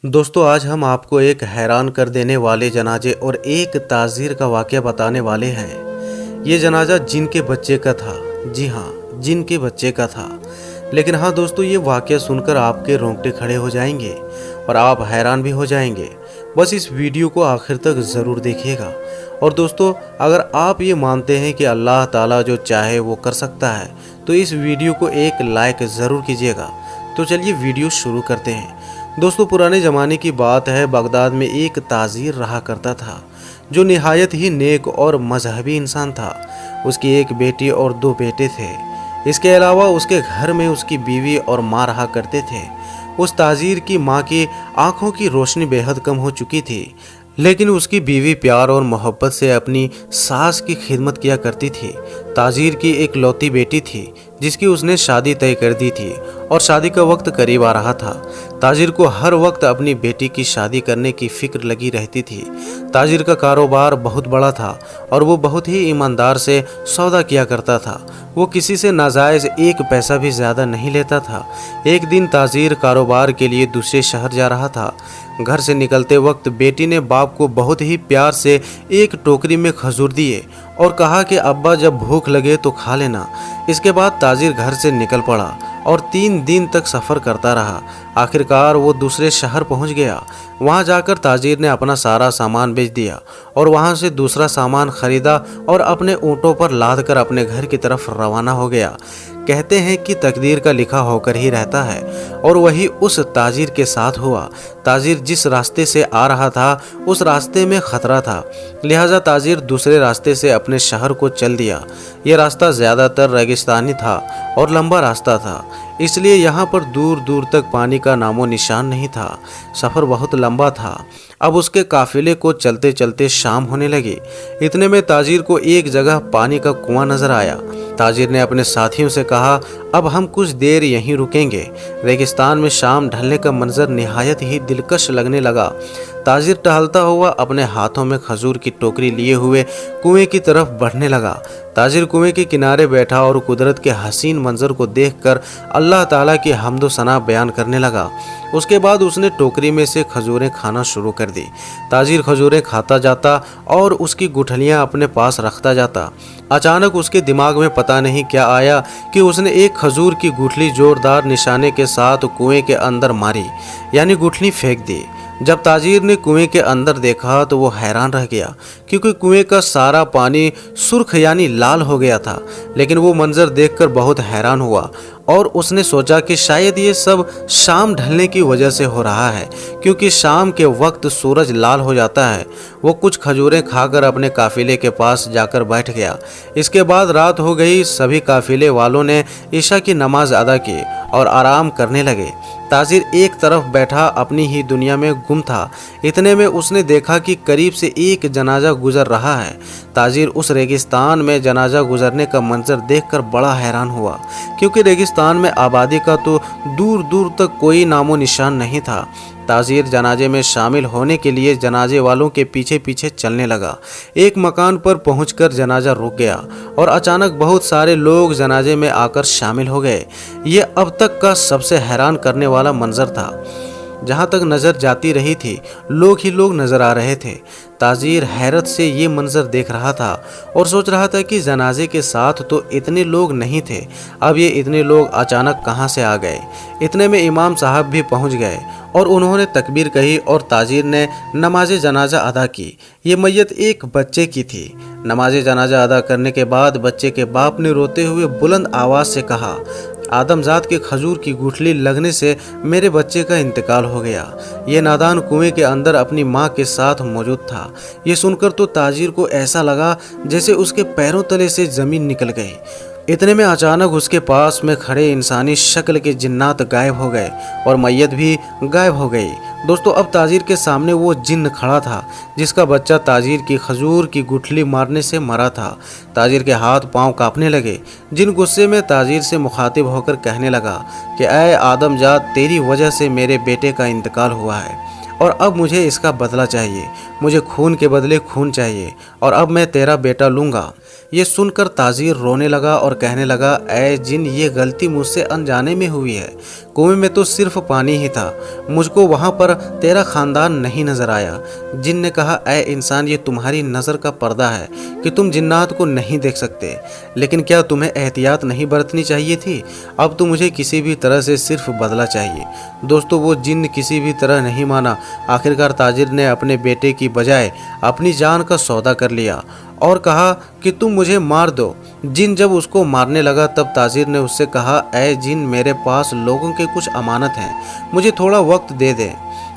दोस्तों आज हम आपको एक हैरान कर देने वाले जनाजे और एक ताज़ीर का वाक़या बताने वाले हैं। ये जनाजा जिन के बच्चे का था। जी हाँ, जिन के बच्चे का था। लेकिन हाँ दोस्तों, ये वाक़या सुनकर आपके रोंगटे खड़े हो जाएंगे और आप हैरान भी हो जाएंगे। बस इस वीडियो को आखिर तक ज़रूर देखिएगा। और दोस्तों, अगर आप ये मानते हैं कि अल्लाह ताला जो चाहे वो कर सकता है, तो इस वीडियो को एक लाइक ज़रूर कीजिएगा। तो चलिए वीडियो शुरू करते हैं। दोस्तों, पुराने ज़माने की बात है। बगदाद में एक ताज़ीर रहा करता था जो निहायत ही नेक और मजहबी इंसान था। उसकी एक बेटी और 2 बेटे थे। इसके अलावा उसके घर में उसकी बीवी और माँ रहा करते थे। उस ताज़ीर की माँ की आंखों की रोशनी बेहद कम हो चुकी थी, लेकिन उसकी बीवी प्यार और मोहब्बत से अपनी सास की खिदमत किया करती थी। ताज़ीर की एक लौती बेटी थी जिसकी उसने शादी तय कर दी थी और शादी का वक्त करीब आ रहा था। ताज़ीर को हर वक्त अपनी बेटी की शादी करने की फिक्र लगी रहती थी। ताज़ीर का कारोबार बहुत बड़ा था और वो बहुत ही ईमानदार से सौदा किया करता था। वो किसी से नाजायज़ एक पैसा भी ज़्यादा नहीं लेता था। एक दिन ताज़ीर कारोबार के लिए दूसरे शहर जा रहा था। घर से निकलते वक्त बेटी ने बाप को बहुत ही प्यार से एक टोकरी में खजूर दिए और कहा कि अब्बा जब भूख लगे तो खा लेना। इसके बाद ताज़ीर घर से निकल पड़ा और 3 दिन तक सफ़र करता रहा। आखिरकार वो दूसरे शहर पहुंच गया। वहां जाकर ताज़ीर ने अपना सारा सामान बेच दिया और वहां से दूसरा सामान खरीदा और अपने ऊँटों पर लाद कर अपने घर की तरफ रवाना हो गया। कहते हैं कि तकदीर का लिखा होकर ही रहता है, और वही उस ताज़ीर के साथ हुआ। ताज़ीर जिस रास्ते से आ रहा था उस रास्ते में ख़तरा था, लिहाजा ताज़ीर दूसरे रास्ते से अपने शहर को चल दिया। यह रास्ता ज़्यादातर रेगिस्तानी था और लंबा रास्ता था, इसलिए यहाँ पर दूर दूर तक पानी का नामो निशान नहीं था। सफ़र बहुत लंबा था। अब उसके काफिले को चलते चलते शाम होने लगी। इतने में ताज़ीर को एक जगह पानी का कुआं नजर आया। ताज़ीर ने अपने साथियों से कहा, अब हम कुछ देर यहीं रुकेंगे। रेगिस्तान में शाम ढलने का मंजर निहायत ही दिलकश लगने लगा। ताज़ीर टहलता हुआ अपने हाथों में खजूर की टोकरी लिए हुए कुएं की तरफ बढ़ने लगा। ताज़ीर कुएं के किनारे बैठा और कुदरत के हसीन मंजर को देखकर अल्लाह ताला की हम्द व सना बयान करने लगा। उसके बाद उसने टोकरी में से खजूरें खाना शुरू कर दी। ताज़ीर खजूरें खाता जाता और उसकी गुठलियां अपने पास रखता जाता। अचानक उसके दिमाग में पता नहीं क्या आया कि उसने एक खजूर की गुठली जोरदार निशाने के साथ कुएं के अंदर मारी, यानी गुठली फेंक दी। जब ताज़ीर ने कुएं के अंदर देखा तो वो हैरान रह गया, क्योंकि कुएं का सारा पानी सुर्ख यानी लाल हो गया था। लेकिन वो मंजर देखकर बहुत हैरान हुआ और उसने सोचा कि शायद ये सब शाम ढलने की वजह से हो रहा है, क्योंकि शाम के वक्त सूरज लाल हो जाता है। वो कुछ खजूरें खाकर अपने काफिले के पास जाकर बैठ गया। इसके बाद रात हो गई। सभी काफिले वालों ने ईशा की नमाज अदा की और आराम करने लगे। ताज़ीर एक तरफ बैठा अपनी ही दुनिया में गुम था। इतने में उसने देखा कि करीब से एक जनाजा गुजर रहा है। ताज़ीर उस रेगिस्तान में जनाजा गुजरने का मंजर देखकर बड़ा हैरान हुआ, क्योंकि रेगिस्तान में आबादी का तो दूर दूर तक कोई नामो निशान नहीं था। ताज़ीर जनाजे में शामिल होने के लिए जनाजे वालों के पीछे पीछे चलने लगा। एक मकान पर पहुंचकर जनाजा रुक गया और अचानक बहुत सारे लोग जनाजे में आकर शामिल हो गए। ये अब तक का सबसे हैरान करने वाला मंजर था। जहाँ तक नज़र जाती रही थी, लोग ही लोग नज़र आ रहे थे। ताज़ीर हैरत से ये मंजर देख रहा था और सोच रहा था कि जनाजे के साथ तो इतने लोग नहीं थे, अब ये इतने लोग अचानक कहाँ से आ गए। इतने में इमाम साहब भी पहुँच गए और उन्होंने तकबीर कही और ताज़ीर ने नमाज जनाजा अदा की। ये मैयत एक बच्चे की थी। नमाज जनाजा अदा करने के बाद बच्चे के बाप ने रोते हुए बुलंद आवाज़ से कहा, आदमजात के खजूर की गुठली लगने से मेरे बच्चे का इंतकाल हो गया। ये नादान कुएं के अंदर अपनी माँ के साथ मौजूद था। ये सुनकर तो ताज़ीर को ऐसा लगा जैसे उसके पैरों तले से ज़मीन निकल गई। इतने में अचानक उसके पास में खड़े इंसानी शक्ल के जिन्नात गायब हो गए और मैयत भी गायब हो गई। दोस्तों, अब ताज़ीर के सामने वो जिन्न खड़ा था जिसका बच्चा ताज़ीर की खजूर की गुठली मारने से मरा था। ताज़ीर के हाथ पांव कांपने लगे। जिन गुस्से में ताज़ीर से मुखातिब होकर कहने लगा कि ऐ आदमजात, तेरी वजह से मेरे बेटे का इंतकाल हुआ है। और अब मुझे इसका बदला चाहिए। मुझे खून के बदले खून चाहिए और अब मैं तेरा बेटा लूँगा। ये सुनकर ताजीर रोने लगा और कहने लगा, ऐ जिन, ये गलती मुझसे अनजाने में हुई है। कुएं में तो सिर्फ पानी ही था, मुझको वहाँ पर तेरा खानदान नहीं नजर आया। जिन ने कहा, ऐ इंसान, ये तुम्हारी नज़र का पर्दा है कि तुम जिन्नात को नहीं देख सकते, लेकिन क्या तुम्हें एहतियात नहीं बरतनी चाहिए थी? अब तो मुझे किसी भी तरह से सिर्फ बदला चाहिए। दोस्तों, वो जिन किसी भी तरह नहीं माना। आखिरकार ताजिर ने अपने बेटे की बजाय अपनी जान का सौदा कर लिया और कहा कि तुम मुझे मार दो। जिन जब उसको मारने लगा तब ताजिर ने उससे कहा, ऐ जिन, मेरे पास लोगों के कुछ अमानत हैं, मुझे थोड़ा वक्त दे दे।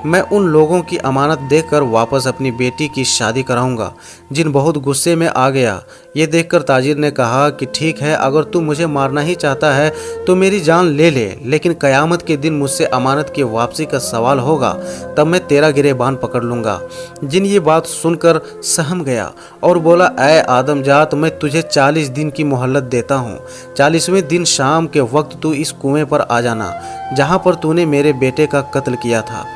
मैं उन लोगों की अमानत देकर वापस अपनी बेटी की शादी कराऊंगा। जिन बहुत गुस्से में आ गया। ये देखकर ताजिर ने कहा कि ठीक है, अगर तू मुझे मारना ही चाहता है तो मेरी जान ले ले, लेकिन क़यामत के दिन मुझसे अमानत की वापसी का सवाल होगा, तब मैं तेरा गिरेबान पकड़ लूँगा। जिन ये बात सुनकर सहम गया और बोला, ऐ आदम जात, मैं तुझे 40 दिन की मोहलत देता हूँ। 40वें दिन शाम के वक्त तू इस कुएं पर आ जाना जहाँ पर तूने मेरे बेटे का कत्ल किया था,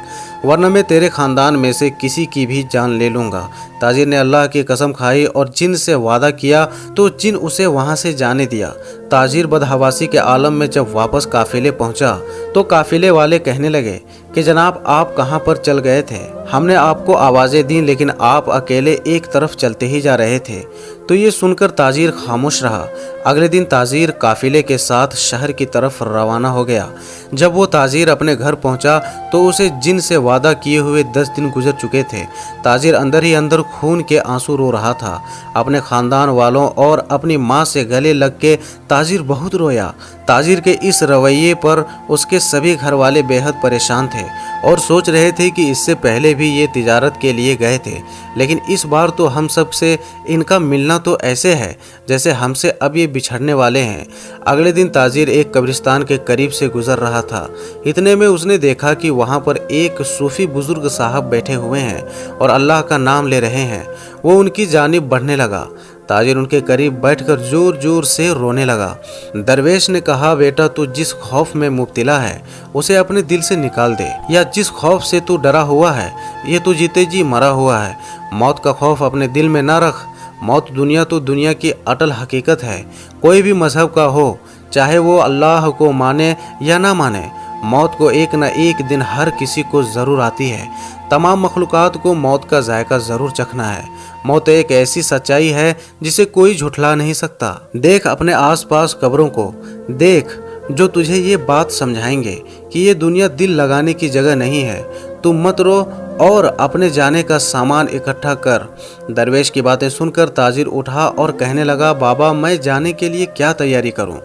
वरना मैं तेरे खानदान में से किसी की भी जान ले लूँगा। ताजिर ने अल्लाह की कसम खाई और जिन से वादा किया तो जिन उसे वहाँ से जाने दिया। ताजिर बदहवासी के आलम में जब वापस काफिले पहुँचा तो काफिले वाले कहने लगे कि जनाब, आप कहाँ पर चल गए थे? हमने आपको आवाज़ें दी लेकिन आप अकेले एक तरफ चलते ही जा रहे थे। तो ये सुनकर ताजिर खामोश रहा। अगले दिन ताजिर काफिले के साथ शहर की तरफ रवाना हो गया। जब वो ताजिर अपने घर पहुंचा तो उसे जिन से वादा किए हुए 10 दिन गुजर चुके थे। ताजिर अंदर ही अंदर खून के आंसू रो रहा था। अपने खानदान वालों और अपनी माँ से गले लग के ताजिर बहुत रोया। ताजिर के इस रवैये पर उसके सभी घर वाले बेहद परेशान थे और सोच रहे थे कि इससे पहले भी ये तिजारत के लिए गए थे, लेकिन इस बार तो हम सब से इनका मिलना तो ऐसे है जैसे हमसे अब ये बिछड़ने वाले हैं। अगले दिन ताजिर एक कब्रिस्तान के करीब से गुजर रहा था। इतने में उसने देखा कि वहाँ पर एक सूफी बुजुर्ग साहब बैठे हुए हैं और अल्लाह का नाम ले रहे हैं। वो उनकी जानिब बढ़ने लगा। ताजिर उनके करीब बैठकर जोर जोर से रोने लगा। दरवेश ने कहा, बेटा, तू जिस खौफ में मुब्तिला है उसे अपने दिल से निकाल दे, या जिस खौफ से तू डरा हुआ है ये तो जीते जी मरा हुआ है। मौत का खौफ अपने दिल में ना रख। मौत दुनिया तो दुनिया की अटल हकीकत है। कोई भी मजहब का हो, चाहे वो अल्लाह को माने या ना माने, मौत को एक न एक दिन हर किसी को ज़रूर आती है। तमाम मखलूक़ात को मौत का जायका ज़रूर चखना है। मौत एक ऐसी सच्चाई है जिसे कोई झुठला नहीं सकता। देख अपने आसपास कब्रों को, देख जो तुझे ये बात समझाएंगे कि ये दुनिया दिल लगाने की जगह नहीं है। तू मत रो और अपने जाने का सामान इकट्ठा कर। दरवेश की बातें सुनकर ताजिर उठा और कहने लगा, बाबा, मैं जाने के लिए क्या तैयारी करूं?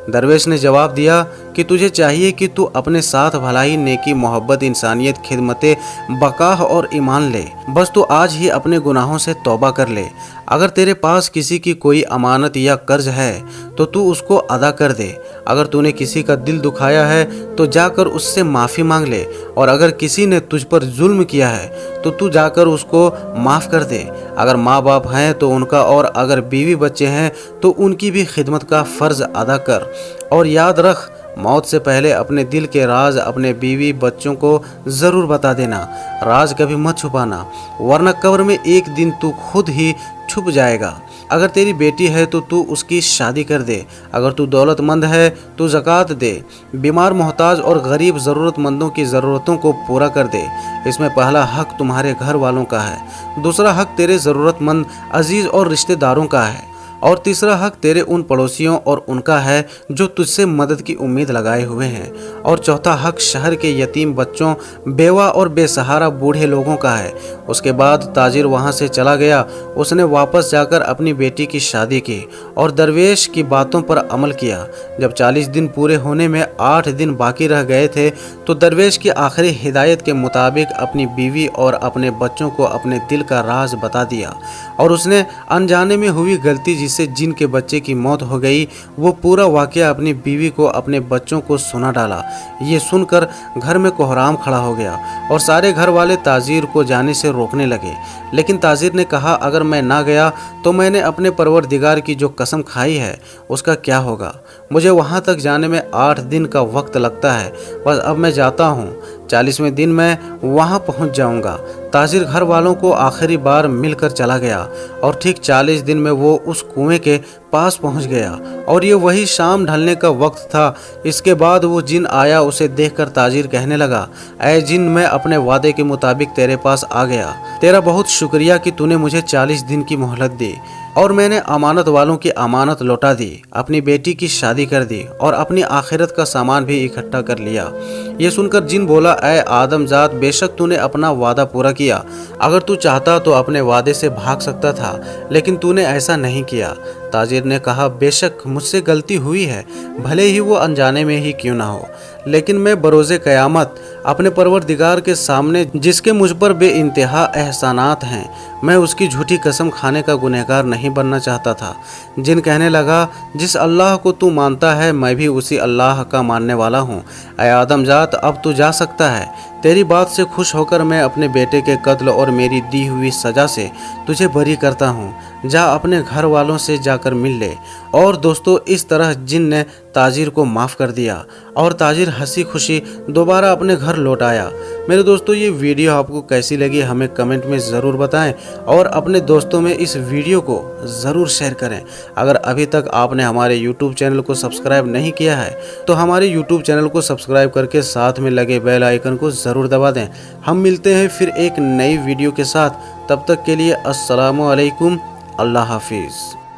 दरवेश ने जवाब दिया कि तुझे चाहिए कि तू अपने साथ भलाई, नेकी, मोहब्बत, इंसानियत, खिदमत, बकाह और ईमान ले। बस तू आज ही अपने गुनाहों से तौबा कर ले। अगर तेरे पास किसी की कोई अमानत या कर्ज है तो तू उसको अदा कर दे। अगर तूने किसी का दिल दुखाया है तो जाकर उससे माफ़ी मांग ले, और अगर किसी ने तुझ पर जुल्म किया है तो तू जाकर उसको माफ़ कर दे। अगर माँ बाप हैं तो उनका, और अगर बीवी बच्चे हैं तो उनकी भी खिदमत का फ़र्ज़ अदा कर। और याद रख, मौत से पहले अपने दिल के राज अपने बीवी बच्चों को ज़रूर बता देना। राज कभी मत छुपाना, वरना कब्र में एक दिन तू खुद ही छुप जाएगा। अगर तेरी बेटी है तो तू उसकी शादी कर दे। अगर तू दौलतमंद है तो ज़कात दे। बीमार, मोहताज और गरीब ज़रूरतमंदों की ज़रूरतों को पूरा कर दे। इसमें पहला हक तुम्हारे घर वालों का है, दूसरा हक तेरे ज़रूरतमंद अजीज़ और रिश्तेदारों का है, और तीसरा हक तेरे उन पड़ोसियों और उनका है जो तुझसे मदद की उम्मीद लगाए हुए हैं, और चौथा हक शहर के यतीम बच्चों, बेवा और बेसहारा बूढ़े लोगों का है। उसके बाद ताजिर वहाँ से चला गया। उसने वापस जाकर अपनी बेटी की शादी की और दरवेश की बातों पर अमल किया। जब 40 दिन पूरे होने में 8 दिन बाकी रह गए थे तो दरवेश की आखिरी हिदायत के मुताबिक अपनी बीवी और अपने बच्चों को अपने दिल का राज बता दिया, और उसने अनजाने में हुई गलती जिससे जिन के बच्चे की मौत हो गई, वो पूरा वाकया अपनी बीवी को, अपने बच्चों को सुना डाला। ये सुनकर घर में कोहराम खड़ा हो गया और सारे घर वाले ताजिर को जाने से रोकने लगे। लेकिन ताजिर ने कहा, अगर मैं ना गया तो मैंने अपने परवरदिगार की जो कसम खाई है उसका क्या होगा? मुझे वहाँ तक जाने में 8 दिन का वक्त लगता है। बस अब मैं जाता हूँ। 40वें दिन मैं वहां पहुंच जाऊंगा। ताजिर घर वालों को आखिरी बार मिलकर चला गया और ठीक 40 दिन में वो उस कुएं के पास पहुंच गया और ये वही शाम ढलने का वक्त था। इसके बाद वो जिन आया, उसे देखकर ताजिर कहने लगा, ऐ जिन, मैं अपने वादे के मुताबिक तेरे पास आ गया। तेरा बहुत शुक्रिया कि तूने मुझे 40 दिन की मोहलत दी और मैंने अमानत वालों की अमानत लौटा दी, अपनी बेटी की शादी कर दी और अपनी आखिरत का सामान भी इकट्ठा कर लिया। ये सुनकर जिन बोला, ऐ आदमजात, बेशक तूने अपना वादा पूरा किया। अगर तू चाहता तो अपने वादे से भाग सकता था, लेकिन तूने ऐसा नहीं किया। ताजिर ने कहा, बेशक मुझसे गलती हुई है, भले ही वो अनजाने में ही क्यों ना हो, लेकिन मैं बरोज़े क़यामत अपने परवरदिगार के सामने, जिसके मुझ पर बेइंतहा एहसानात हैं, मैं उसकी झूठी कसम खाने का गुनहगार नहीं बनना चाहता था। जिन कहने लगा, जिस अल्लाह को तू मानता है मैं भी उसी अल्लाह का मानने वाला हूँ। ऐ आदमजात, अब तू जा सकता है। तेरी बात से खुश होकर मैं अपने बेटे के कत्ल और मेरी दी हुई सज़ा से तुझे बरी करता हूँ। जा अपने घर वालों से जाकर मिल ले। और दोस्तों, इस तरह जिन ने ताजिर को माफ़ कर दिया और ताजिर हंसी खुशी दोबारा अपने घर लौट आया। मेरे दोस्तों, ये वीडियो आपको कैसी लगी हमें कमेंट में ज़रूर बताएं और अपने दोस्तों में इस वीडियो को ज़रूर शेयर करें। अगर अभी तक आपने हमारे YouTube चैनल को सब्सक्राइब नहीं किया है तो हमारे YouTube चैनल को सब्सक्राइब करके साथ में लगे बेल आइकन को ज़रूर दबा दें। हम मिलते हैं फिर एक नई वीडियो के साथ, तब तक के लिए अस्सलामु अलैकुम, अल्लाह हाफिज़।